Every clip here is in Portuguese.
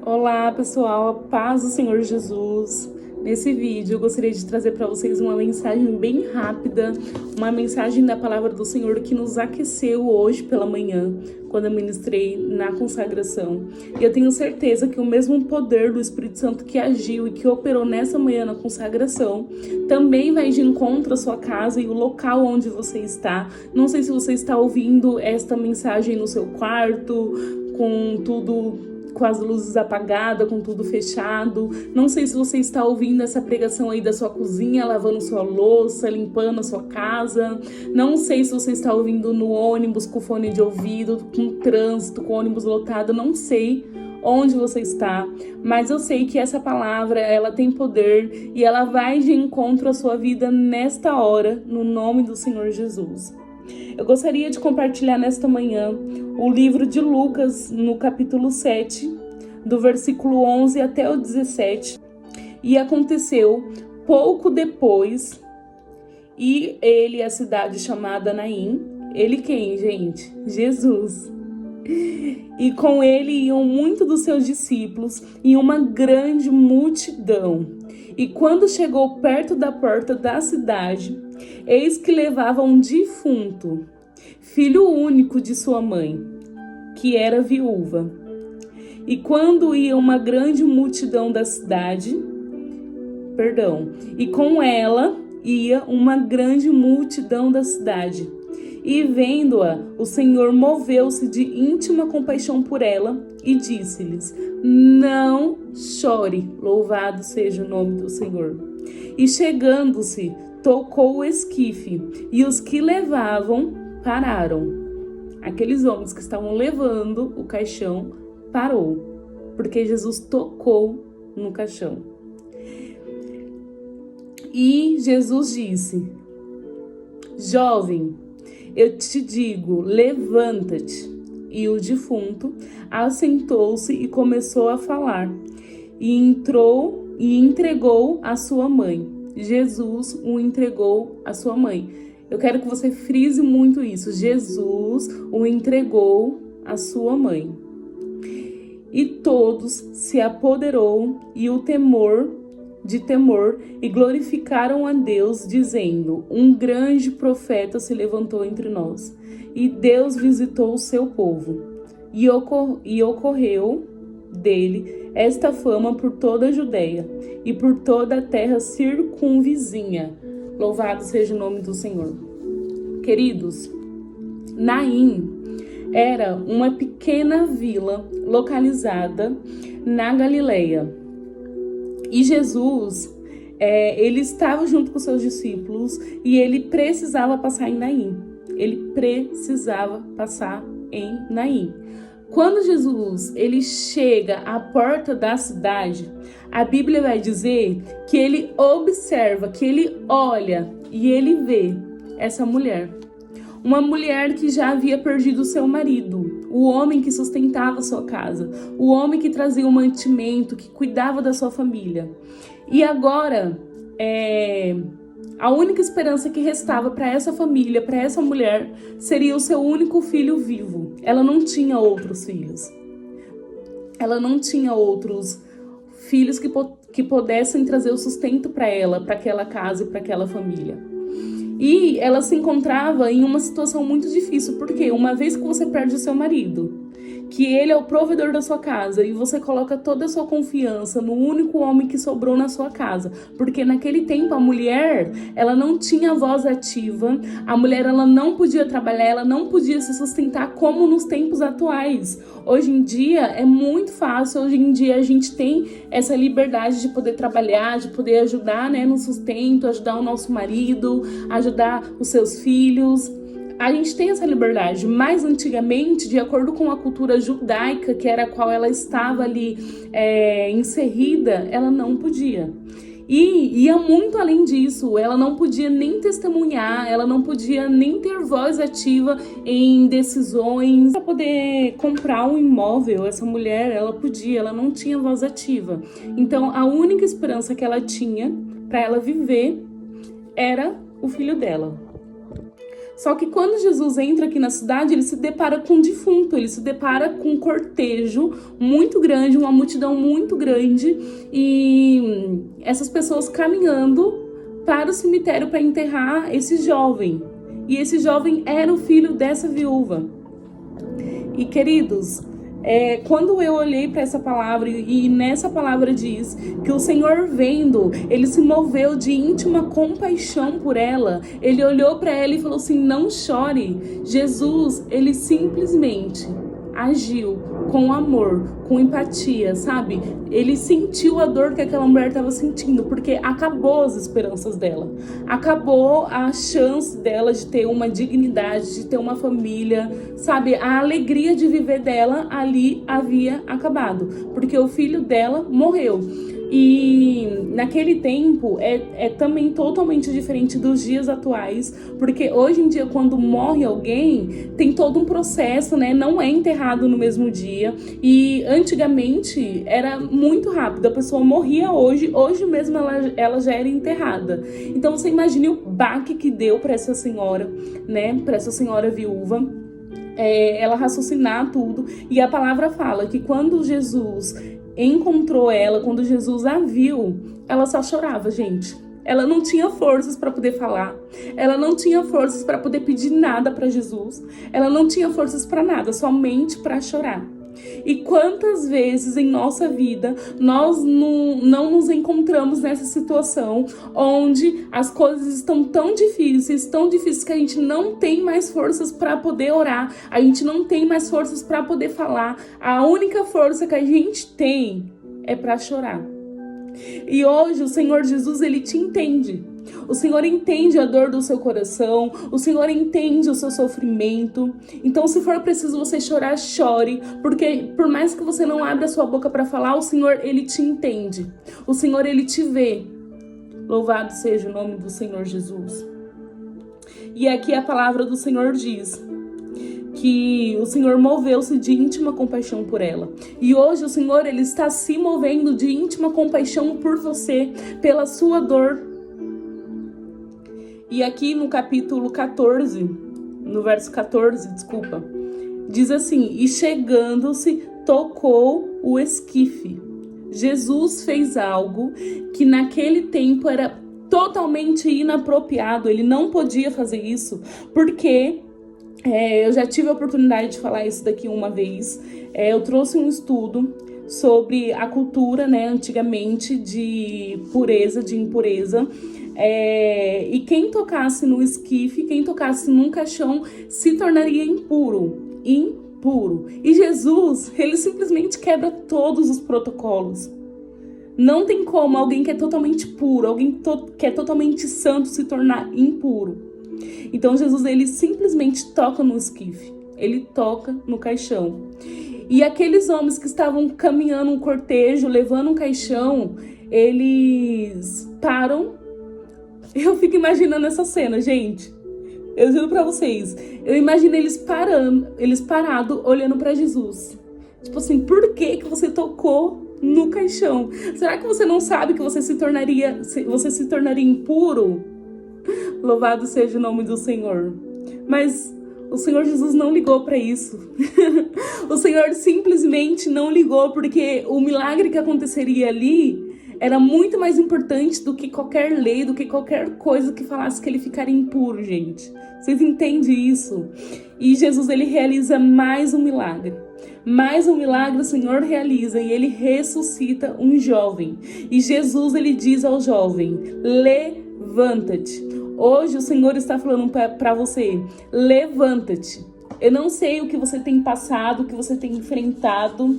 Olá pessoal, a paz do Senhor Jesus. Nesse vídeo eu gostaria de trazer para vocês uma mensagem bem rápida, uma mensagem da palavra do Senhor que nos aqueceu hoje pela manhã, quando eu ministrei na consagração. E eu tenho certeza que o mesmo poder do Espírito Santo que agiu e que operou nessa manhã na consagração, também vai de encontro à sua casa e o local onde você está. Não sei se você está ouvindo esta mensagem no seu quarto, com tudo, com as luzes apagadas, com tudo fechado. Não sei se você está ouvindo essa pregação aí da sua cozinha, lavando sua louça, limpando a sua casa. Não sei se você está ouvindo no ônibus, com fone de ouvido, com trânsito, com ônibus lotado. Não sei onde você está, mas eu sei que essa palavra, ela tem poder e ela vai de encontro à sua vida nesta hora, no nome do Senhor Jesus. Eu gostaria de compartilhar nesta manhã o livro de Lucas, no capítulo 7, do versículo 11 até o 17. E aconteceu pouco depois, e ele, a cidade chamada Naim, ele quem, gente? Jesus. E com ele iam muitos dos seus discípulos e uma grande multidão. E quando chegou perto da porta da cidade, eis que levava um defunto, filho único de sua mãe, que era viúva. E quando ia uma grande multidão da cidade, e com ela ia uma grande multidão da cidade, e vendo-a, o Senhor moveu-se de íntima compaixão por ela e disse-lhes: não chore, louvado seja o nome do Senhor. E chegando-se, tocou o esquife, e os que levavam pararam. Aqueles homens que estavam levando o caixão parou, porque Jesus tocou no caixão. E Jesus disse: jovem, eu te digo, levanta-te. E o defunto assentou-se e começou a falar. E entrou e entregou a sua mãe. Jesus o entregou à sua mãe. Eu quero que você frise muito isso. Jesus o entregou à sua mãe. E todos se apoderou e o temor e glorificaram a Deus, dizendo: um grande profeta se levantou entre nós, e Deus visitou o seu povo. E ocorreu dele esta fama por toda a Judéia e por toda a terra circunvizinha. Louvado seja o nome do Senhor. Queridos, Naim era uma pequena vila localizada na Galileia. E Jesus, ele estava junto com seus discípulos e ele precisava passar em Naim. Quando Jesus ele chega à porta da cidade, a Bíblia vai dizer que ele observa, que ele olha e ele vê essa mulher. Uma mulher que já havia perdido seu marido, o homem que sustentava a sua casa, o homem que trazia o mantimento, que cuidava da sua família. E agora, a única esperança que restava para essa família, para essa mulher, seria o seu único filho vivo. Ela não tinha outros filhos. Ela não tinha outros filhos que pudessem trazer o sustento para ela, para aquela casa e para aquela família. E ela se encontrava em uma situação muito difícil, porque uma vez que você perde o seu marido, que ele é o provedor da sua casa, e você coloca toda a sua confiança no único homem que sobrou na sua casa, porque naquele tempo a mulher, ela não tinha voz ativa, a mulher ela não podia trabalhar, ela não podia se sustentar como nos tempos atuais. Hoje em dia é muito fácil, hoje em dia a gente tem essa liberdade de poder trabalhar, de poder ajudar, no sustento, ajudar o nosso marido, ajudar os seus filhos. A gente tem essa liberdade, mas antigamente, de acordo com a cultura judaica, que era a qual ela estava ali inserida, ela não podia. E ia muito além disso, ela não podia nem testemunhar, ela não podia nem ter voz ativa em decisões. Para poder comprar um imóvel, essa mulher, ela podia, ela não tinha voz ativa. Então, a única esperança que ela tinha para ela viver era o filho dela. Só que quando Jesus entra aqui na cidade, ele se depara com um defunto, ele se depara com um cortejo muito grande, uma multidão muito grande, e essas pessoas caminhando para o cemitério para enterrar esse jovem. E esse jovem era o filho dessa viúva. E queridos, quando eu olhei para essa palavra, e nessa palavra diz que o Senhor vendo, ele se moveu de íntima compaixão por ela. Ele olhou para ela e falou assim: não chore. Jesus, ele simplesmente agiu com amor, com empatia, sabe? Ele sentiu a dor que aquela mulher estava sentindo, porque acabou as esperanças dela, acabou a chance dela de ter uma dignidade, de ter uma família, sabe? A alegria de viver dela ali havia acabado, porque o filho dela morreu. E naquele tempo é também totalmente diferente dos dias atuais, porque hoje em dia quando morre alguém tem todo um processo, né? Não é enterrado no mesmo dia, e antigamente era muito rápido, a pessoa morria hoje mesmo ela já era enterrada. Então você imagine o baque que deu para essa senhora, né? Para essa senhora viúva. Ela raciocinar tudo, e a palavra fala que quando Jesus encontrou ela, quando Jesus a viu, ela só chorava, gente. Ela não tinha forças para poder falar, ela não tinha forças para poder pedir nada para Jesus, ela não tinha forças para nada, somente para chorar. E quantas vezes em nossa vida nós não nos encontramos nessa situação onde as coisas estão tão difíceis que a gente não tem mais forças para poder orar, a gente não tem mais forças para poder falar, a única força que a gente tem é para chorar. E hoje o Senhor Jesus, ele te entende. O Senhor entende a dor do seu coração, o Senhor entende o seu sofrimento. Então, se for preciso você chorar, chore, porque por mais que você não abra a sua boca para falar, o Senhor, ele te entende. O Senhor, ele te vê. Louvado seja o nome do Senhor Jesus. E aqui a palavra do Senhor diz que o Senhor moveu-se de íntima compaixão por ela. E hoje o Senhor, ele está se movendo de íntima compaixão por você, pela sua dor. E aqui no capítulo 14, no verso 14, diz assim: e chegando-se, tocou o esquife. Jesus fez algo que naquele tempo era totalmente inapropriado, ele não podia fazer isso, porque eu já tive a oportunidade de falar isso daqui uma vez. Eu trouxe um estudo sobre a cultura, né, antigamente de pureza, de impureza. E quem tocasse no esquife, quem tocasse num caixão, se tornaria impuro. E Jesus, ele simplesmente quebra todos os protocolos. Não tem como alguém que é totalmente puro, alguém que é totalmente santo se tornar impuro. Então Jesus, ele simplesmente toca no esquife, ele toca no caixão. E aqueles homens que estavam caminhando um cortejo, levando um caixão, eles param. Eu fico imaginando essa cena, gente. Eu juro pra vocês, eu imagino eles parados, olhando pra Jesus. Tipo assim, por que você tocou no caixão? Será que você não sabe que você se tornaria impuro? Louvado seja o nome do Senhor. Mas o Senhor Jesus não ligou para isso. O Senhor simplesmente não ligou, porque o milagre que aconteceria ali era muito mais importante do que qualquer lei, do que qualquer coisa que falasse que ele ficaria impuro, gente. Vocês entendem isso? E Jesus, ele realiza mais um milagre. Mais um milagre o Senhor realiza, e ele ressuscita um jovem. E Jesus, ele diz ao jovem: levanta-te. Hoje o Senhor está falando para você: levanta-te. Eu não sei o que você tem passado, o que você tem enfrentado,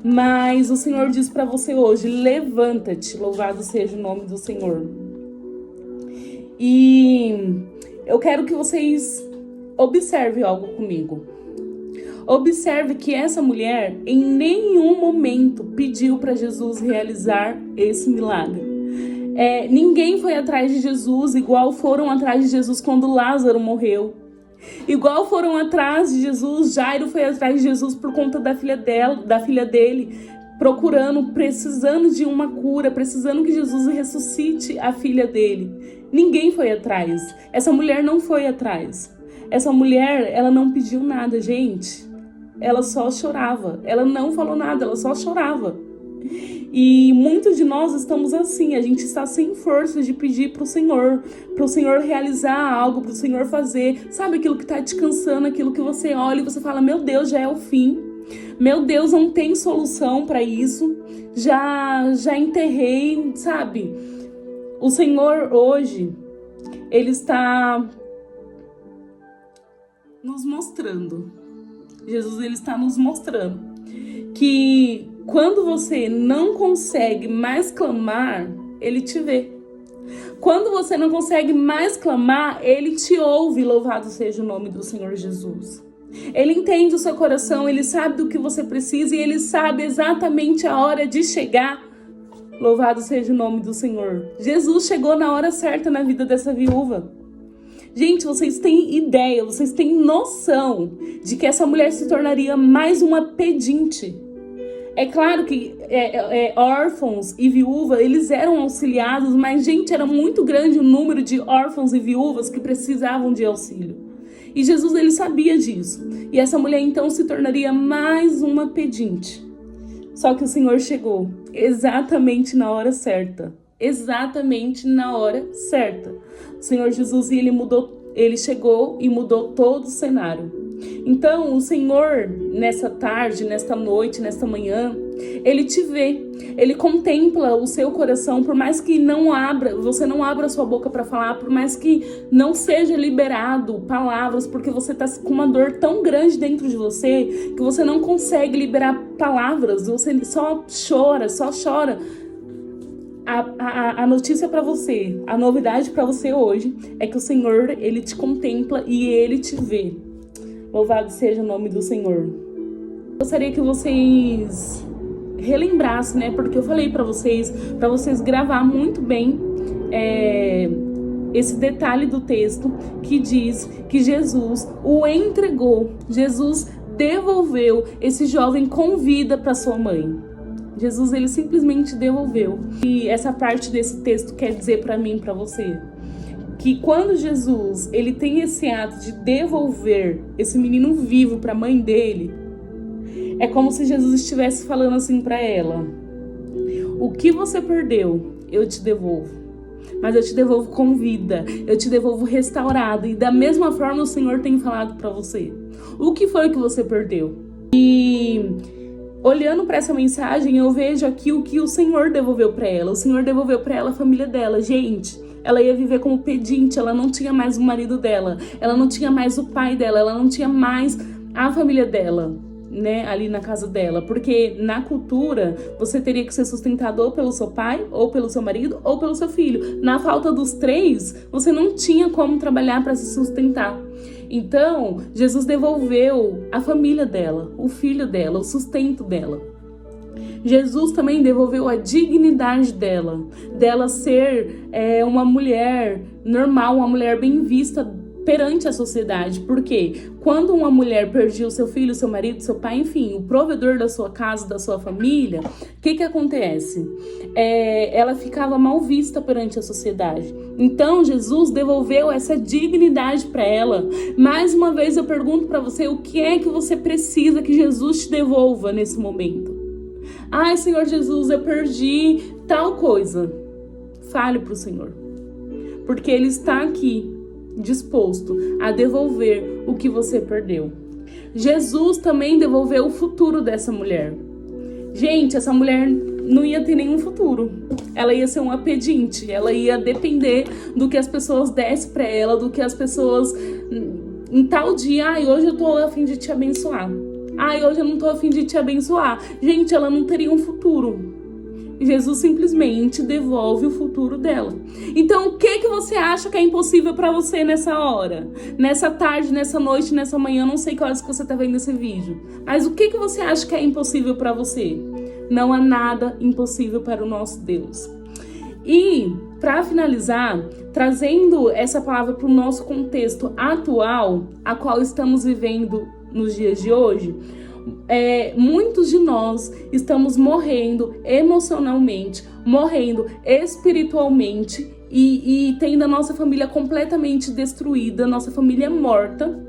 mas o Senhor diz para você hoje: levanta-te. Louvado seja o nome do Senhor. E eu quero que vocês observem algo comigo. Observe que essa mulher em nenhum momento pediu para Jesus realizar esse milagre. Ninguém foi atrás de Jesus igual foram atrás de Jesus quando Lázaro morreu. Igual foram atrás de Jesus, Jairo foi atrás de Jesus por conta da filha dele, procurando, precisando de uma cura, precisando que Jesus ressuscite a filha dele. Ninguém foi atrás. Essa mulher não foi atrás. Essa mulher, ela não pediu nada, gente. Ela só chorava. Ela não falou nada, ela só chorava. E muitos de nós estamos assim, a gente está sem força de pedir para o Senhor realizar algo, para o Senhor fazer. Sabe aquilo que está te cansando, aquilo que você olha e você fala, meu Deus, já é o fim. Meu Deus, não tem solução para isso. Já enterrei, sabe? O Senhor hoje, Ele está nos mostrando. Jesus, Ele está nos mostrando que quando você não consegue mais clamar, Ele te vê. Quando você não consegue mais clamar, Ele te ouve. Louvado seja o nome do Senhor Jesus. Ele entende o seu coração, Ele sabe do que você precisa e Ele sabe exatamente a hora de chegar. Louvado seja o nome do Senhor. Jesus chegou na hora certa na vida dessa viúva. Gente, vocês têm ideia, vocês têm noção de que essa mulher se tornaria mais uma pedinte. É claro que órfãos e viúvas, eles eram auxiliados, mas, gente, era muito grande o número de órfãos e viúvas que precisavam de auxílio. E Jesus, ele sabia disso. E essa mulher, então, se tornaria mais uma pedinte. Só que o Senhor chegou exatamente na hora certa. Exatamente na hora certa. O Senhor Jesus, ele chegou e mudou todo o cenário. Então, o Senhor, nessa tarde, nesta noite, nesta manhã, Ele te vê, Ele contempla o seu coração, por mais que você não abra a sua boca para falar, por mais que não seja liberado palavras, porque você está com uma dor tão grande dentro de você, que você não consegue liberar palavras, você só chora. A notícia para você, a novidade para você hoje, é que o Senhor, Ele te contempla e Ele te vê. Louvado seja o nome do Senhor. Gostaria que vocês relembrassem, né? Porque eu falei para vocês gravar muito bem esse detalhe do texto que diz que Jesus o entregou. Jesus devolveu esse jovem com vida para sua mãe. Jesus, ele simplesmente devolveu. E essa parte desse texto quer dizer para mim, para você, que quando Jesus, ele tem esse ato de devolver esse menino vivo para a mãe dele, é como se Jesus estivesse falando assim para ela: o que você perdeu, eu te devolvo. Mas eu te devolvo com vida, eu te devolvo restaurado. E da mesma forma o Senhor tem falado para você. O que foi que você perdeu? E olhando para essa mensagem, eu vejo aqui o que o Senhor devolveu para ela. O Senhor devolveu para ela a família dela. Gente, ela ia viver como pedinte, ela não tinha mais o marido dela, ela não tinha mais o pai dela, ela não tinha mais a família dela, né, ali na casa dela. Porque na cultura, você teria que ser sustentado ou pelo seu pai, ou pelo seu marido, ou pelo seu filho. Na falta dos três, você não tinha como trabalhar para se sustentar. Então, Jesus devolveu a família dela, o filho dela, o sustento dela. Jesus também devolveu a dignidade dela ser uma mulher normal, uma mulher bem vista perante a sociedade. Porque quando uma mulher perdia o seu filho, seu marido, seu pai, enfim, o provedor da sua casa, da sua família, o que acontece? Ela ficava mal vista perante a sociedade. Então Jesus devolveu essa dignidade para ela. Mais uma vez eu pergunto para você, o que é que você precisa que Jesus te devolva nesse momento? Ai, Senhor Jesus, eu perdi tal coisa. Fale para o Senhor, porque Ele está aqui disposto a devolver o que você perdeu. Jesus também devolveu o futuro dessa mulher. Gente, essa mulher não ia ter nenhum futuro. Ela ia ser uma pedinte. Ela ia depender do que as pessoas dessem para ela, do que as pessoas em tal dia, ai, hoje eu tô a fim de te abençoar. Ai, hoje eu não tô a fim de te abençoar. Gente, ela não teria um futuro. Jesus simplesmente devolve o futuro dela. Então, o que você acha que é impossível para você nessa hora? Nessa tarde, nessa noite, nessa manhã, eu não sei que horas que você tá vendo esse vídeo. Mas o que você acha que é impossível para você? Não há nada impossível para o nosso Deus. E, para finalizar, trazendo essa palavra para o nosso contexto atual, a qual estamos vivendo nos dias de hoje, muitos de nós estamos morrendo emocionalmente, morrendo espiritualmente e tendo a nossa família completamente destruída, nossa família morta.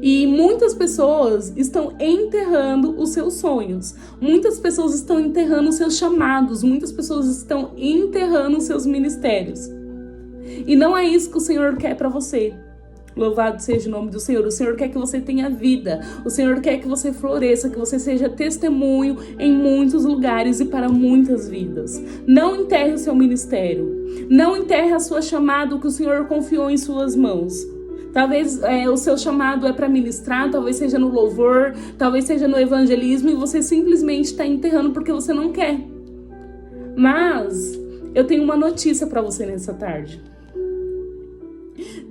E muitas pessoas estão enterrando os seus sonhos. Muitas pessoas estão enterrando os seus chamados. Muitas pessoas estão enterrando os seus ministérios. E não é isso que o Senhor quer para você. Louvado seja o nome do Senhor. O Senhor quer que você tenha vida. O Senhor quer que você floresça, que você seja testemunho em muitos lugares e para muitas vidas. Não enterre o seu ministério. Não enterre a sua chamada que o Senhor confiou em suas mãos. Talvez o seu chamado é para ministrar, talvez seja no louvor, talvez seja no evangelismo, e você simplesmente está enterrando porque você não quer. Mas eu tenho uma notícia para você nessa tarde.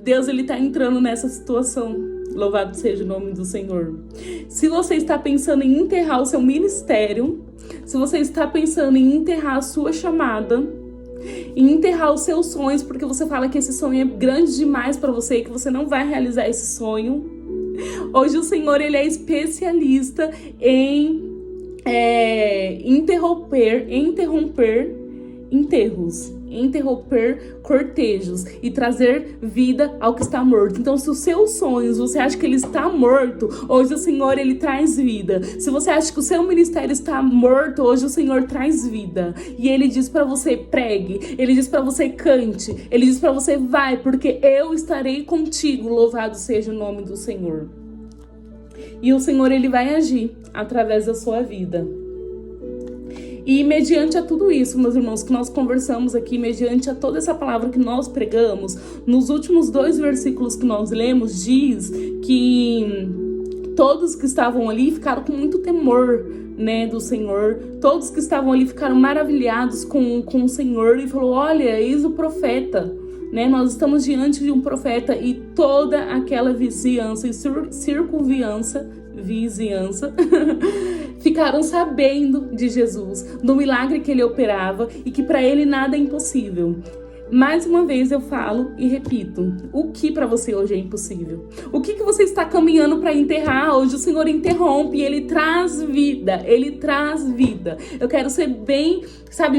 Deus, ele está entrando nessa situação. Louvado seja o nome do Senhor. Se você está pensando em enterrar o seu ministério, se você está pensando em enterrar a sua chamada, e enterrar os seus sonhos, porque você fala que esse sonho é grande demais para você e que você não vai realizar esse sonho. Hoje o Senhor, ele é especialista em interromper enterros, interromper cortejos e trazer vida ao que está morto. Então, se os seus sonhos, você acha que ele está morto, hoje o Senhor, ele traz vida. Se você acha que o seu ministério está morto, hoje o Senhor traz vida. E ele diz para você, pregue. Ele diz para você, cante. Ele diz para você, vai, porque eu estarei contigo. Louvado seja o nome do Senhor. E o Senhor, ele vai agir através da sua vida. E mediante a tudo isso, meus irmãos, que nós conversamos aqui, mediante a toda essa palavra que nós pregamos, nos últimos 2 versículos que nós lemos, diz que todos que estavam ali ficaram com muito temor, né, do Senhor. Todos que estavam ali ficaram maravilhados com o Senhor e falou, olha, eis o profeta. Né, nós estamos diante de um profeta, e toda aquela vizinhança e vizinhança ficaram sabendo de Jesus, do milagre que ele operava e que para ele nada é impossível. Mais uma vez eu falo e repito, o que para você hoje é impossível? O que você está caminhando para enterrar? Hoje o Senhor interrompe e ele traz vida, ele traz vida. Eu quero ser bem,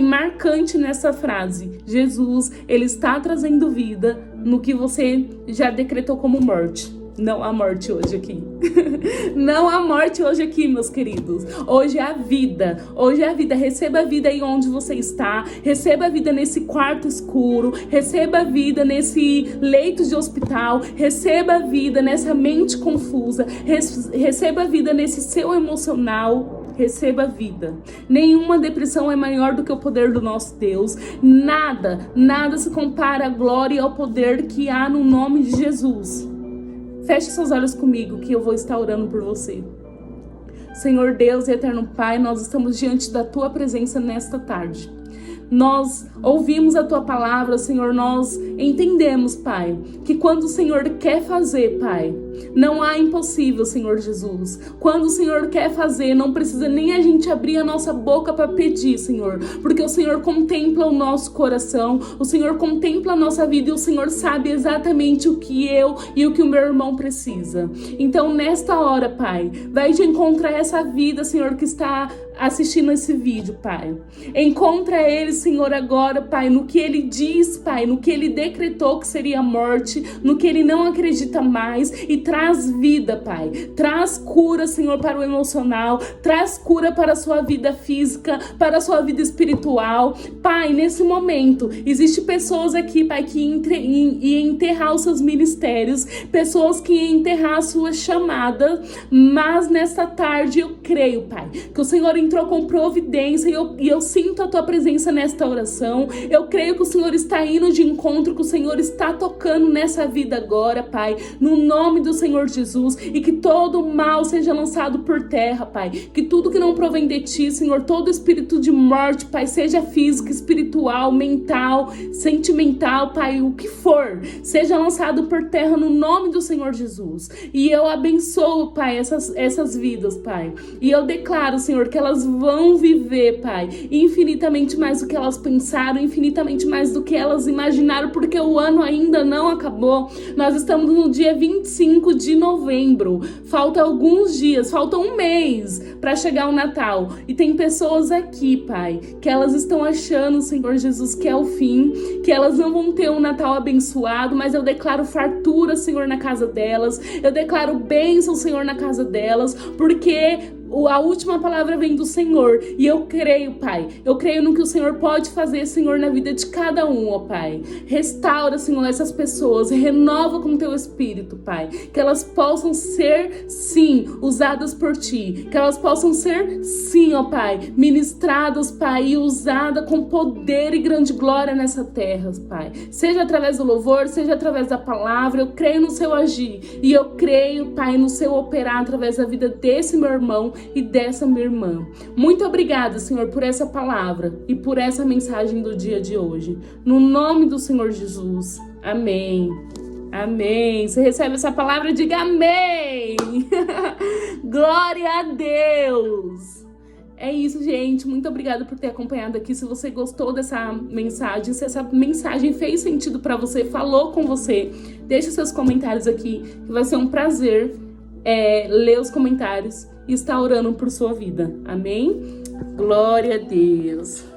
marcante nessa frase. Jesus, ele está trazendo vida no que você já decretou como morte. Não há morte hoje aqui. Não há morte hoje aqui, meus queridos. Hoje é a vida. Hoje é a vida. Receba a vida aí onde você está. Receba a vida nesse quarto escuro. Receba a vida nesse leito de hospital. Receba a vida nessa mente confusa. Receba a vida nesse seu emocional. Receba a vida. Nenhuma depressão é maior do que o poder do nosso Deus. Nada se compara à glória e ao poder que há no nome de Jesus. Feche seus olhos comigo, que eu vou estar orando por você. Senhor Deus e eterno Pai, nós estamos diante da Tua presença nesta tarde. Nós ouvimos a Tua palavra, Senhor, nós entendemos, Pai, que quando o Senhor quer fazer, Pai, não há impossível, Senhor Jesus. Quando o Senhor quer fazer, não precisa nem a gente abrir a nossa boca para pedir, Senhor, porque o Senhor contempla o nosso coração, o Senhor contempla a nossa vida e o Senhor sabe exatamente o que eu e o que o meu irmão precisa. Então, nesta hora, Pai, vai de encontrar essa vida, Senhor, que está assistindo esse vídeo, Pai. Encontra ele, Senhor, agora, Pai, no que ele diz, Pai, no que ele decretou que seria morte, no que ele não acredita mais, e traz vida, Pai. Traz cura, Senhor, para o emocional, traz cura para a sua vida física, para a sua vida espiritual. Pai, nesse momento, existe pessoas aqui, Pai, que iam enterrar os seus ministérios, pessoas que iam enterrar a sua chamada, mas nesta tarde eu creio, Pai, que o Senhor entrou com providência e eu sinto a Tua presença nesta oração. Eu creio que o Senhor está indo de encontro, que o Senhor está tocando nessa vida agora, Pai, no nome do Senhor Jesus, e que todo mal seja lançado por terra, Pai, que tudo que não provém de Ti, Senhor, todo espírito de morte, Pai, seja físico, espiritual, mental, sentimental, Pai, o que for, seja lançado por terra no nome do Senhor Jesus. E eu abençoo, Pai, essas vidas, Pai, e eu declaro, Senhor, que elas vão viver, Pai, infinitamente mais do que elas pensaram, infinitamente mais do que elas imaginaram, porque o ano ainda não acabou. Nós estamos no dia 25 5 de novembro. Falta alguns dias, falta um mês para chegar o Natal. E tem pessoas aqui, Pai, que elas estão achando, Senhor Jesus, que é o fim, que elas não vão ter um Natal abençoado, mas eu declaro fartura, Senhor, na casa delas. Eu declaro bênção, Senhor, na casa delas, porque a última palavra vem do Senhor. E eu creio, Pai. Eu creio no que o Senhor pode fazer, Senhor, na vida de cada um, ó Pai. Restaura, Senhor, essas pessoas. Renova com teu Espírito, Pai. Que elas possam ser, sim, usadas por Ti. Que elas possam ser, sim, ó Pai, ministradas, Pai, e usadas com poder e grande glória nessa terra, Pai. Seja através do louvor, seja através da palavra. Eu creio no Seu agir. E eu creio, Pai, no Seu operar através da vida desse meu irmão e dessa minha irmã. Muito obrigada, Senhor, por essa palavra e por essa mensagem do dia de hoje. No nome do Senhor Jesus. Amém. Amém. Você recebe essa palavra? Diga amém. Glória a Deus. É isso, gente. Muito obrigada por ter acompanhado aqui. Se você gostou dessa mensagem, se essa mensagem fez sentido para você, falou com você, deixe seus comentários aqui, que vai ser um prazer ler os comentários e estar orando por sua vida. Amém? Glória a Deus.